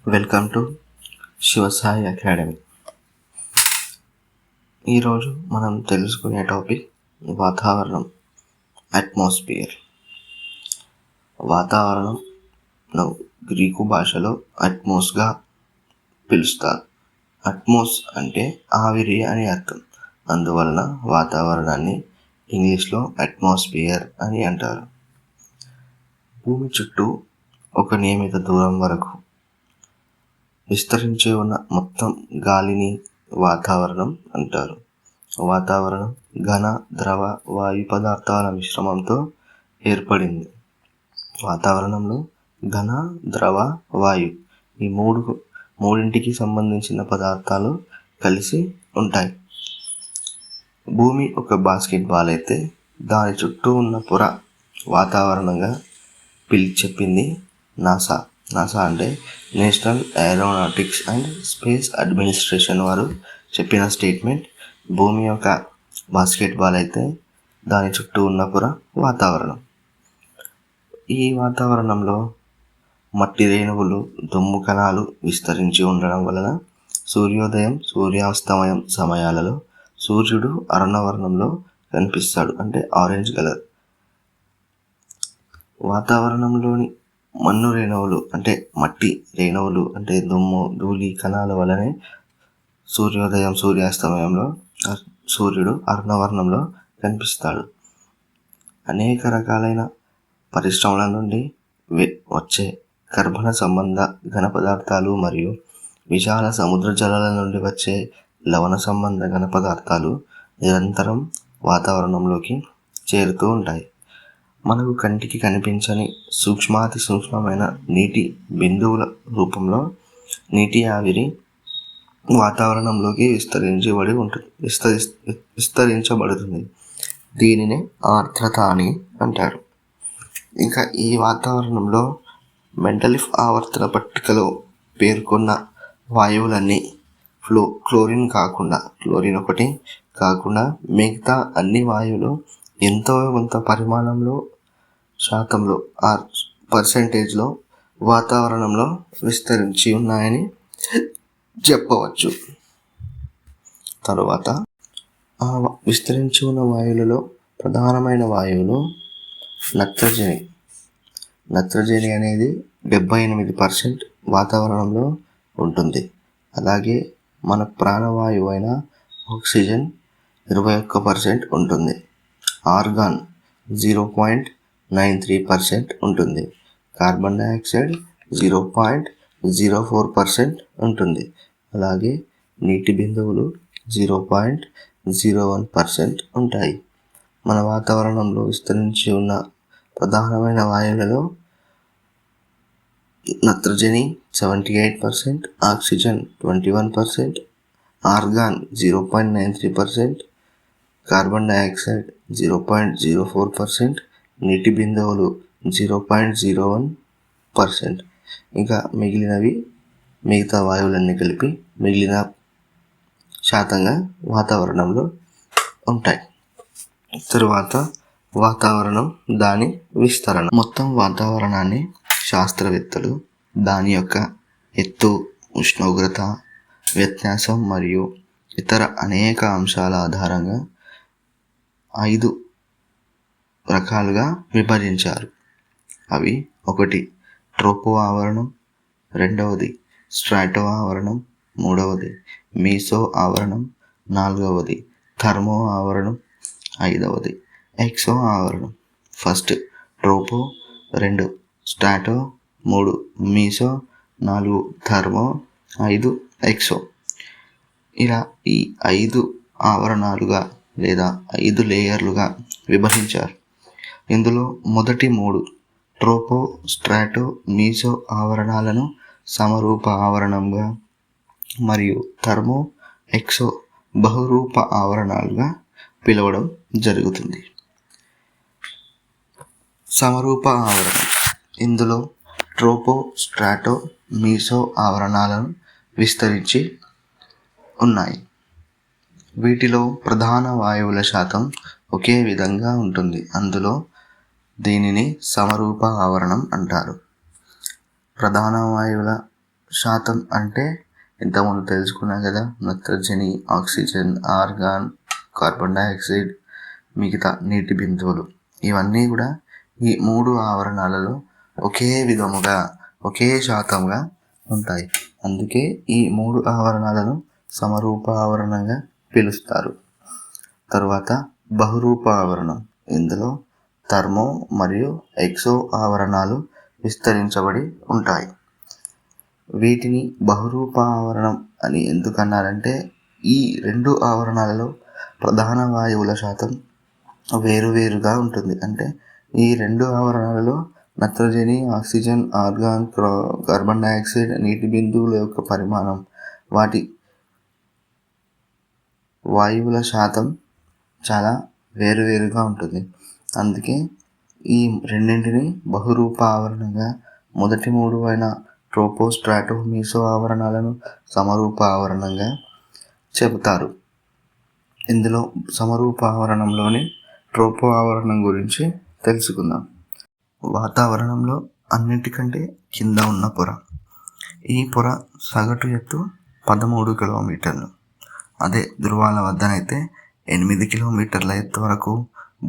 Welcome to Shivasai academy. ఈరోజు మనం తెలుసుకునే టాపిక్ వాతావరణం, అట్మాస్ఫియర్. వాతావరణం గ్రీకు భాషలో అట్మోస్గా పిలుస్తారు. అట్మోస్ అంటే ఆవిరి అని అర్థం. అందువలన వాతావరణాన్ని ఇంగ్లీష్లో అట్మాస్ఫియర్ అని అంటారు. భూమి చుట్టూ ఒక నియమిత దూరం వరకు విస్తరించి ఉన్న మొత్తం గాలిని వాతావరణం అంటారు. వాతావరణం ఘన, ద్రవ, వాయు పదార్థాల మిశ్రమంతో ఏర్పడింది. వాతావరణంలో ఘన, ద్రవ, వాయు ఈ మూడింటికి సంబంధించిన పదార్థాలు కలిసి ఉంటాయి. భూమి ఒక బాస్కెట్బాల్ అయితే దాని చుట్టూ ఉన్న పొర వాతావరణంగా చెప్పింది నాసా. నాసా అంటే national aeronautics and space administration వారు చెప్పిన స్టేట్మెంట్. భూమి యొక్క బాస్కెట్బాల్ అయితే దాని చుట్టూ ఉన్న పొర వాతావరణం. ఈ వాతావరణంలో మట్టి రేణువులు, దుమ్ము కణాలు విస్తరించి ఉండడం వలన సూర్యోదయం, సూర్యాస్తమయం సమయాలలో సూర్యుడు అరుణవర్ణంలో కనిపిస్తాడు, అంటే ఆరెంజ్ కలర్. వాతావరణంలోని మన్ను రేణువులు అంటే మట్టి రేణువులు అంటే దుమ్ము, ధూళి కణాల వలనే సూర్యోదయం, సూర్యాస్తమయంలో సూర్యుడు అరుణవర్ణంలో కనిపిస్తాడు. అనేక రకాలైన పరిశ్రమల నుండి వచ్చే కర్బన సంబంధ ఘన పదార్థాలు మరియు విశాల సముద్ర జలాల నుండి వచ్చే లవణ సంబంధ ఘన పదార్థాలు నిరంతరం వాతావరణంలోకి చేరుతూ ఉంటాయి. మనకు కంటికి కనిపించని సూక్ష్మాతి సూక్ష్మమైన నీటి బిందువుల రూపంలో నీటి ఆవిరి వాతావరణంలోకి విస్తరించబడుతుంది. దీనినే ఆర్ద్రత అని అంటారు. ఇంకా ఈ వాతావరణంలో మెండలీఫ్ ఆవర్తన పట్టికలో పేర్కొన్న వాయువులన్నీ క్లోరిన్ ఒకటి కాకుండా మిగతా అన్ని వాయువులు ఎంతో కొంత పరిమాణంలో, శాతంలో, పర్సెంటేజ్లో వాతావరణంలో విస్తరించి ఉన్నాయని చెప్పవచ్చు. తరువాత ఆ విస్తరించి ఉన్న వాయువులలో ప్రధానమైన వాయువులు నత్రజని. నత్రజని అనేది 78% వాతావరణంలో ఉంటుంది. అలాగే మన ప్రాణవాయువు అయిన ఆక్సిజన్ 21% ఉంటుంది. ఆర్గాన్ 0.93% ఉంటుంది. కార్బన్ డైఆక్సైడ్ 0.04% ఉంటుంది. అలాగే నీటి బిందువులు 0.01% ఉంటాయి. మన వాతావరణంలో విస్తరించి ఉన్న ప్రధానమైన వాయువులలో నత్రజని 78%, ఆక్సిజన్ 21%, ఆర్గాన్ 0.93%, కార్బన్ డైఆక్సైడ్ 0.04%, నీటి బిందువులు 0.01%. ఇంకా మిగతా వాయువులన్నీ కలిపి మిగిలిన శాతంగా వాతావరణంలో ఉంటాయి. తరువాత వాతావరణం, దాని విస్తరణ. మొత్తం వాతావరణాన్ని శాస్త్రవేత్తలు దాని యొక్క ఎత్తు, ఉష్ణోగ్రత వ్యత్యాసం మరియు ఇతర అనేక అంశాల ఆధారంగా 5 రకాలుగా విభజించారు. అవి: 1 ట్రోపో ఆవరణం, 2 స్ట్రాటో ఆవరణం, 3 మీసో ఆవరణం, 4 థర్మో ఆవరణం, 5 ఎక్సో ఆవరణం. First tropo, 2 strato, 3 meso, 4 thermo, 5 exo. ఇలా ఈ 5 ఆవరణాలుగా లేదా 5 లేయర్లుగా విభజించారు. ఇందులో మొదటి 3 ట్రోపో, స్ట్రాటో, మీసో ఆవరణాలను సమరూప ఆవరణంగా మరియు థర్మో, ఎక్సో బహురూప ఆవరణాలుగా పిలవడం జరుగుతుంది. సమరూప ఆవరణం. ఇందులో ట్రోపో, స్ట్రాటో, మీసో ఆవరణాలను విస్తరించి ఉన్నాయి. వీటిలో ప్రధాన వాయువుల శాతం ఒకే విధంగా ఉంటుంది. అందులో దీనిని సమరూప ఆవరణం అంటారు. ప్రధాన వాయువుల శాతం అంటే ఇంతకుముందు తెలుసుకున్నాం కదా, నత్రజని, ఆక్సిజన్, ఆర్గాన్, కార్బన్ డైఆక్సైడ్, మిగతా నీటి బిందువులు, ఇవన్నీ కూడా ఈ 3 ఆవరణాలలో ఒకే విధముగా ఒకే శాతంగా ఉంటాయి. అందుకే ఈ 3 ఆవరణాలను సమరూప ఆవరణంగా పిలుస్తారు. తరువాత బహురూప ఆవరణం. ఇందులో థర్మో మరియు ఎక్సో ఆవరణాలు విస్తరించబడి ఉంటాయి. వీటిని బహురూప ఆవరణం అని ఎందుకన్నారంటే ఈ 2 ఆవరణాలలో ప్రధాన వాయువుల శాతం వేరువేరుగా ఉంటుంది. అంటే ఈ 2 ఆవరణాలలో నత్రజని, ఆక్సిజన్, ఆర్గాన్, కార్బన్ డైఆక్సైడ్, నీటి బిందువుల యొక్క పరిమాణం, వాటి వాయువుల శాతం చాలా వేరువేరుగా ఉంటుంది. అందుకే ఈ రెండింటిని బహురూప ఆవరణంగా, మొదటి 3 అయిన ట్రోపో, స్ట్రాటో, మీసో ఆవరణాలను సమరూప ఆవరణంగా చెబుతారు. ఇందులో సమరూప ఆవరణంలోని ట్రోపో ఆవరణం గురించి తెలుసుకుందాం. వాతావరణంలో అన్నిటికంటే కింద ఉన్న పొర. ఈ పొర సగటు ఎత్తు 13 కిలోమీటర్లు. అదే ధృవాల వద్దనైతే 8 కిలోమీటర్ల ఎత్తు వరకు,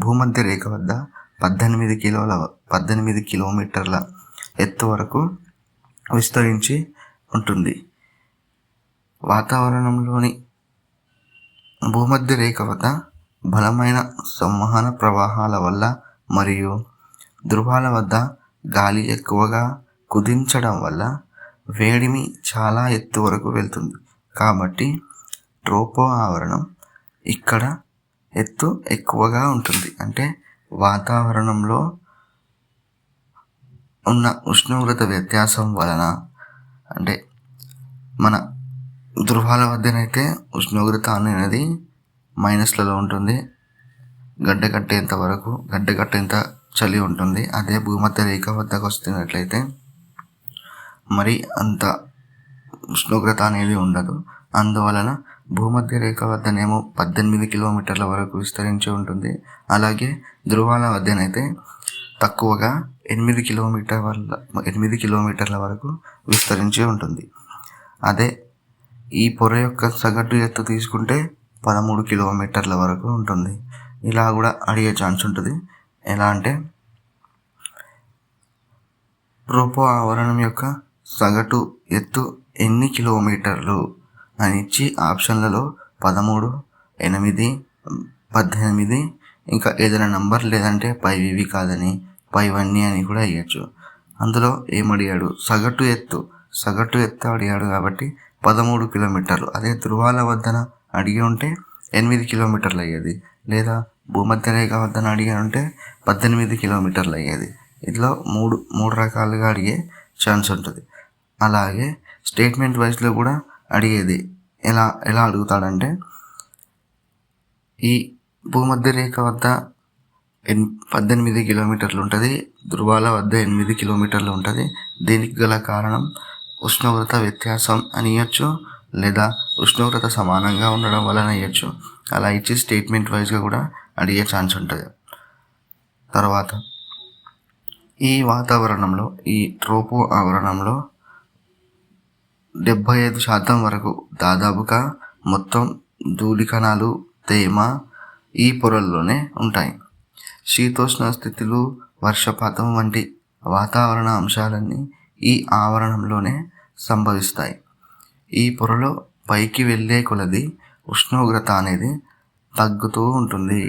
భూమధ్య రేఖ వద్ద 18 కిలోమీటర్ల ఎత్తు వరకు విస్తరించి ఉంటుంది. వాతావరణంలోని భూమధ్య రేఖ వద్ద బలమైన సంవహన ప్రవాహాల వల్ల మరియు ధృవాల వద్ద గాలి ఎక్కువగా కుదించడం వల్ల వేడిమి చాలా ఎత్తు వరకు వెళ్తుంది. కాబట్టి ట్రోపో ఆవరణం ఇక్కడ ఎత్తు ఎక్కువగా ఉంటుంది. అంటే వాతావరణంలో ఉన్న ఉష్ణోగ్రత వ్యత్యాసం వలన, అంటే మన ధృవాల వద్దనైతే ఉష్ణోగ్రత అనేది మైనస్లలో ఉంటుంది, గడ్డ కట్టేంత చలి ఉంటుంది. అదే భూమధ్య రేఖ వద్దకు వస్తున్నట్లయితే మరి అంత ఉష్ణోగ్రత అనేది ఉండదు. అందువలన భూమధ్య రేఖ వద్దనేమో 18 కిలోమీటర్ల వరకు విస్తరించి ఉంటుంది. అలాగే ధృవాల వద్దనైతే తక్కువగా 8 కిలోమీటర్ల వరకు విస్తరించి ఉంటుంది. అదే ఈ పొర యొక్క సగటు ఎత్తు తీసుకుంటే 13 కిలోమీటర్ల వరకు ఉంటుంది. ఇలా కూడా అడిగే ఛాన్స్ ఉంటుంది. ఎలా అంటే ట్రోపో ఆవరణం యొక్క సగటు ఎత్తు ఎన్ని కిలోమీటర్లు అని ఇచ్చి ఆప్షన్లలో 13, 8, 18 ఇంకా ఏదైనా నంబర్ లేదంటే పైవి కాదని పైవన్నీ అని కూడా ఇవ్వచ్చు. అందులో ఏమడిగాడు, సగటు ఎత్తు అడిగాడు కాబట్టి 13 కిలోమీటర్లు. అదే ధృవాల వద్దన అడిగి ఉంటే 8 కిలోమీటర్లు అయ్యేది, లేదా భూమధ్య రేఖ వద్దన అడిగి ఉంటే 18 కిలోమీటర్లు అయ్యేది. ఇట్లా మూడు రకాలుగా అడిగే ఛాన్స్ ఉంటుంది. అలాగే స్టేట్మెంట్ వైజ్లో కూడా అడిగేది. ఎలా అడుగుతాడంటే ఈ భూమధ్య రేఖ వద్ద 18 కిలోమీటర్లు ఉంటుంది, ధృవాల వద్ద 8 కిలోమీటర్లు ఉంటుంది. దీనికి గల కారణం ఉష్ణోగ్రత వ్యత్యాసం అని ఇవ్వచ్చు, లేదా ఉష్ణోగ్రత సమానంగా ఉండడం వలన ఇవ్వచ్చు. అలా ఇచ్చి స్టేట్మెంట్ వైజ్గా కూడా అడిగే ఛాన్స్ ఉంటుంది. తర్వాత ఈ వాతావరణంలో, ఈ ట్రోపో ఆవరణంలో 75% వరకు దాదాపుగా మొత్తం ధూళి కణాలు, తేమ ఈ పొరల్లోనే ఉంటాయి. శీతోష్ణ స్థితులు, వర్షపాతం వంటి వాతావరణ అంశాలన్నీ ఈ ఆవరణంలోనే సంభవిస్తాయి. ఈ పొరలో పైకి వెళ్ళే కొలది ఉష్ణోగ్రత అనేది తగ్గుతూ ఉంటుంది.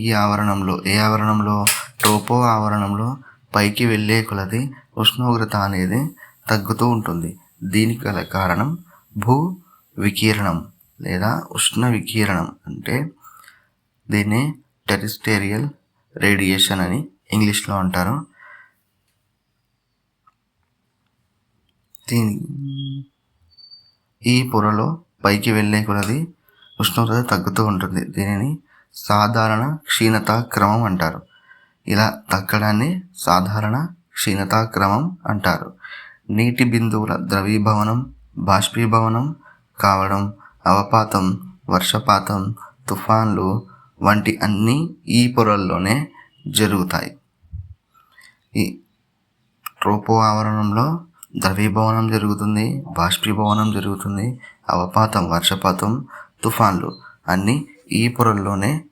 ఈ ఆవరణంలో ట్రోపో ఆవరణంలో పైకి వెళ్ళే కొలది ఉష్ణోగ్రత అనేది తగ్గుతూ ఉంటుంది. దీనికి గల కారణం భూ వికిరణం లేదా ఉష్ణ వికిరణం. అంటే దీన్ని టెరెస్ట్రియల్ రేడియేషన్ అని ఇంగ్లీష్లో అంటారు. ఈ పొరలో పైకి వెళ్ళే కొలది ఉష్ణోగ్రత తగ్గుతూ ఉంటుంది. దీనిని సాధారణ క్షీణతా క్రమం అంటారు. ఇలా తగ్గడాన్ని సాధారణ క్షీణతా క్రమం అంటారు. నీటి బిందువుల ద్రవీభవనం, బాష్పీభవనం కావడం, అవపాతం, వర్షపాతం, తుఫాన్లు వంటి అన్నీ ఈ పొరల్లోనే జరుగుతాయి. ఈ ట్రోపో ఆవరణంలో ద్రవీభవనం జరుగుతుంది, బాష్పీభవనం జరుగుతుంది, అవపాతం వర్షపాతం, తుఫాన్లు అన్నీ ఈ పొరల్లోనే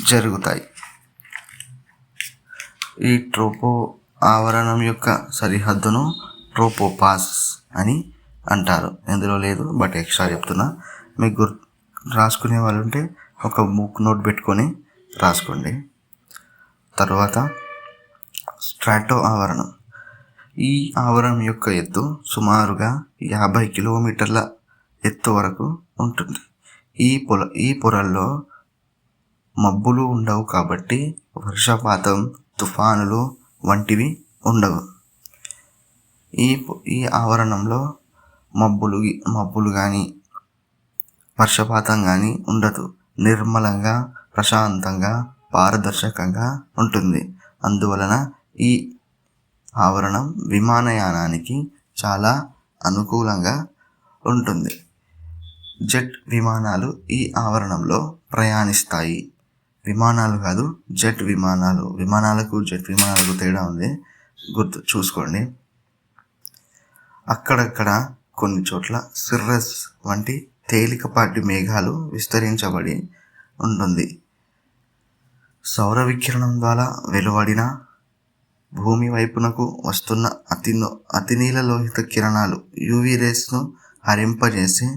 జరుగుతాయి. ఈ ట్రోపో ఆవరణం యొక్క సరిహద్దును ట్రోపోపాస్ అని అంటారు. ఎందులో లేదు, బట్ ఎక్స్ట్రా చెప్తున్నా. మీకు రాసుకునే వాళ్ళు ఉంటే ఒక బుక్ నోట్ పెట్టుకొని రాసుకోండి. తర్వాత స్ట్రాటో ఆవరణం. ఈ ఆవరణం యొక్క ఎత్తు సుమారుగా 50 కిలోమీటర్ల ఎత్తు వరకు ఉంటుంది. ఈ పొరల్లో మబ్బులు ఉండవు కాబట్టి వర్షపాతం, తుఫానులు వంటివి ఉండవు. ఈ ఆవరణంలో మబ్బులు కానీ వర్షపాతం కానీ ఉండదు. నిర్మలంగా, ప్రశాంతంగా, పారదర్శకంగా ఉంటుంది. అందువలన ఈ ఆవరణం విమానయానానికి చాలా అనుకూలంగా ఉంటుంది. జెట్ విమానాలు ఈ ఆవరణంలో ప్రయాణిస్తాయి. విమానాలు కాదు, జెట్ విమానాలు. విమానాలకు జెట్ విమానాలకు తేడా ఉంది, చూసుకోండి. అక్కడక్కడ కొన్ని చోట్ల సిర్రస్ వంటి తేలికపాటి మేఘాలు విస్తరించబడి ఉంటుంది. సౌర వికిరణం ద్వారా వెలువడిన భూమి వైపునకు వస్తున్న అతినీలలోహిత కిరణాలు యూవీ రేస్ను హరింపజేసే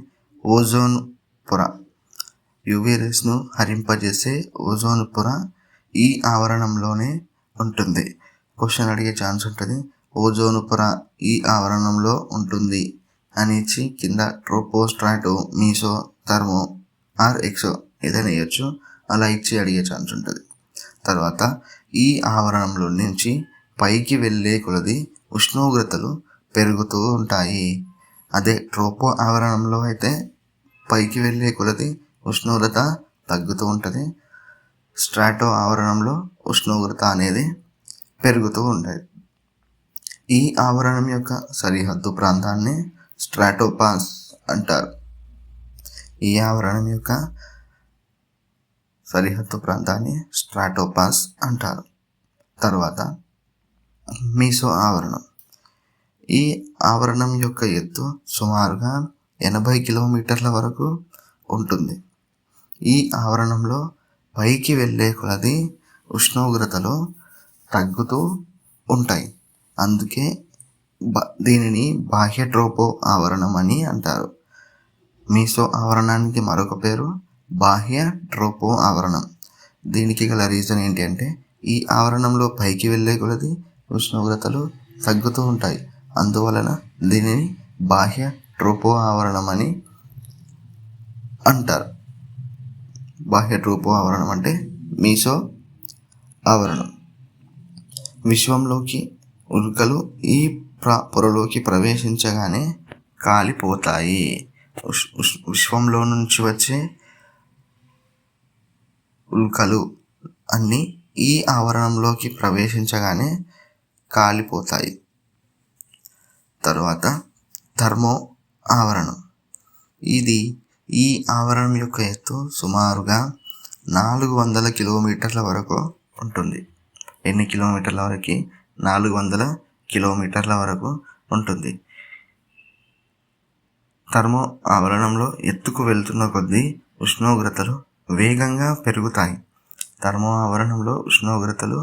ఓజోన్ పొర ఈ ఆవరణంలోనే ఉంటుంది. క్వశ్చన్ అడిగే ఛాన్స్ ఉంటుంది. ఓజోన్ పొర ఈ ఆవరణంలో ఉంటుంది అని ఇచ్చి కింద ట్రోపో, స్ట్రాటో, మీసో, థర్మో ఆర్ ఎక్సో ఏదైనా వేయచ్చు. అలా ఇచ్చి అడిగే ఛాన్స్ ఉంటుంది. తర్వాత ఈ ఆవరణంలో నుంచి పైకి వెళ్ళే కొలది ఉష్ణోగ్రతలు పెరుగుతూ ఉంటాయి. అదే ట్రోపో ఆవరణంలో అయితే పైకి వెళ్ళే కొలది ఉష్ణోగ్రత తగ్గుతూ ఉంటుంది. స్ట్రాటో ఆవరణంలో ఉష్ణోగ్రత అనేది పెరుగుతూ ఉంటుంది. ఈ ఆవరణం యొక్క సరిహద్దు ప్రాంతాన్ని స్ట్రాటోపాస్ అంటారు. ఈ ఆవరణం యొక్క సరిహద్దు ప్రాంతాన్ని స్ట్రాటోపాస్ అంటారు. తర్వాత మీసో ఆవరణం. ఈ ఆవరణం యొక్క ఎత్తు సుమారుగా 80 కిలోమీటర్ల వరకు ఉంటుంది. ఈ ఆవరణంలో పైకి వెళ్ళే కొలది ఉష్ణోగ్రతలు తగ్గుతూ ఉంటాయి. అందుకే దీనిని బాహ్య ట్రోపో ఆవరణం అని అంటారు. మీసో ఆవరణానికి మరొక పేరు బాహ్య ట్రోపో ఆవరణం. దీనికి గల రీజన్ ఏంటి అంటే ఈ ఆవరణంలో పైకి వెళ్ళే కొలది ఉష్ణోగ్రతలు తగ్గుతూ ఉంటాయి. అందువలన దీనిని బాహ్య ట్రోపో ఆవరణం అని అంటారు. బాహ్య ట్రోపో ఆవరణం అంటే మీసో ఆవరణం. విశ్వంలోకి ఉల్కలు ఈ పొరలోకి ప్రవేశించగానే కాలిపోతాయి. విశ్వంలో నుంచి వచ్చే ఉల్కలు అన్నీ ఈ ఆవరణంలోకి ప్రవేశించగానే కాలిపోతాయి. తరువాత థర్మో ఆవరణం. ఈ ఆవరణం యొక్క ఎత్తు సుమారుగా 400 కిలోమీటర్ల వరకు ఉంటుంది. ఎన్ని కిలోమీటర్ల వరకు? 400 కిలోమీటర్ల వరకు ఉంటుంది. థర్మో ఆవరణంలో ఎత్తుకు వెళ్తున్న కొద్దీ ఉష్ణోగ్రతలు వేగంగా పెరుగుతాయి. థర్మో ఆవరణంలో ఉష్ణోగ్రతలు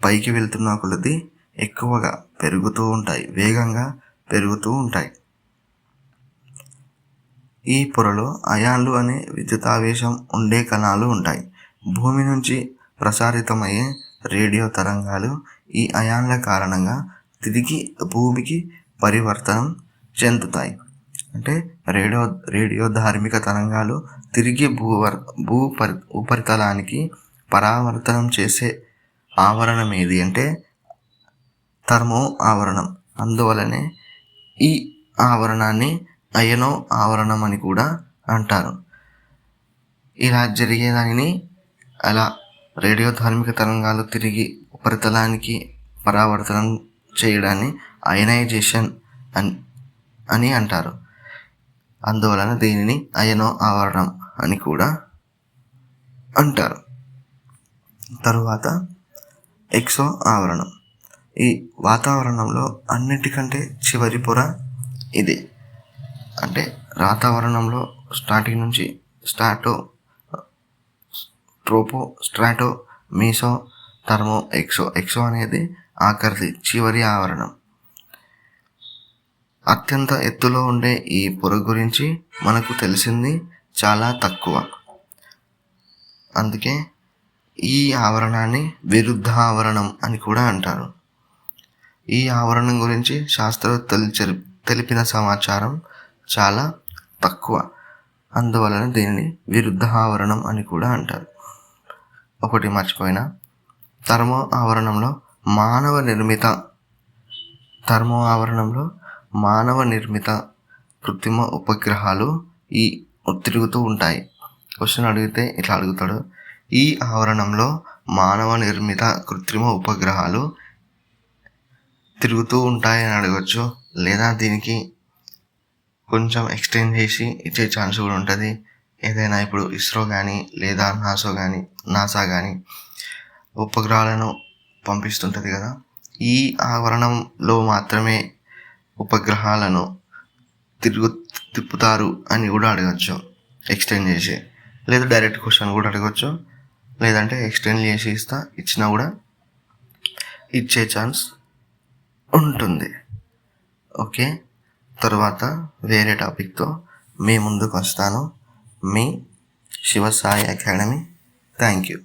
పైకి వెళ్తున్న కొద్దీ ఎక్కువగా పెరుగుతూ ఉంటాయి, వేగంగా పెరుగుతూ ఉంటాయి. ఈ పొరలో అయాన్లు అనే విద్యుతావేశం ఉండే కణాలు ఉంటాయి. భూమి నుంచి ప్రసారితమయ్యే రేడియో తరంగాలు ఈ అయాన్ల కారణంగా తిరిగి భూమికి పరివర్తనం చెందుతాయి. అంటే రేడియో ధార్మిక తరంగాలు తిరిగి ఉపరితలానికి పరావర్తనం చేసే ఆవరణం ఏది అంటే థర్మో ఆవరణం. అందువలనే ఈ ఆవరణాన్ని అయనో ఆవరణం అని కూడా అంటారు. ఇలా జరిగేదానిని అలా రేడియో ధార్మిక తరంగాలు తిరిగి ఉపరితలానికి పరావర్తనం చేయడాన్ని అయనైజేషన్ అని అంటారు. అందువలన దీనిని అయనో ఆవరణం అని కూడా అంటారు. తరువాత ఎక్సో ఆవరణం. ఈ వాతావరణంలో అన్నిటికంటే చివరి పొర ఇది. అంటే వాతావరణంలో స్టార్టింగ్ నుంచి ట్రోపో, స్ట్రాటో, మీసో, థర్మో, ఎక్సో అనేది ఆఖరిది చివరి ఆవరణం. అత్యంత ఎత్తులో ఉండే ఈ పొర గురించి మనకు తెలిసింది చాలా తక్కువ. అందుకే ఈ ఆవరణాన్ని విరుద్ధ ఆవరణం అని కూడా అంటారు. ఈ ఆవరణం గురించి శాస్త్రవేత్తలు తెలిపిన సమాచారం చాలా తక్కువ. అందువలన దీనిని విరుద్ధ ఆవరణం అని కూడా అంటారు. ఒకటి మర్చిపోయినా, థర్మో ఆవరణంలో మానవ నిర్మిత కృత్రిమ ఉపగ్రహాలు తిరుగుతూ ఉంటాయి. క్వశ్చన్ అడిగితే ఇట్లా అడుగుతాడు, ఈ ఆవరణంలో మానవ నిర్మిత కృత్రిమ ఉపగ్రహాలు తిరుగుతూ ఉంటాయని అడగచ్చు. లేదా దీనికి కొంచెం ఎక్స్టెండ్ చేసి ఇచ్చే ఛాన్స్ కూడా ఉంటుంది. ఏదైనా ఇప్పుడు ఇస్రో కానీ లేదా నాసా కానీ ఉపగ్రహాలను పంపిస్తుంటుంది కదా, ఈ ఆవరణంలో మాత్రమే ఉపగ్రహాలను తిప్పుతారు అని కూడా అడగచ్చు ఎక్స్టెండ్ చేసి. లేదా డైరెక్ట్ క్వశ్చన్ కూడా అడగచ్చు. లేదంటే ఎక్స్టెండ్ చేసి ఇచ్చినా కూడా ఇచ్చే ఛాన్స్ ఉంటుంది. ఓకే, తర్వాత వేరే టాపిక్తో మీ ముందుకు వస్తాను. మీ శివసాయి అకాడమీ. Thank you.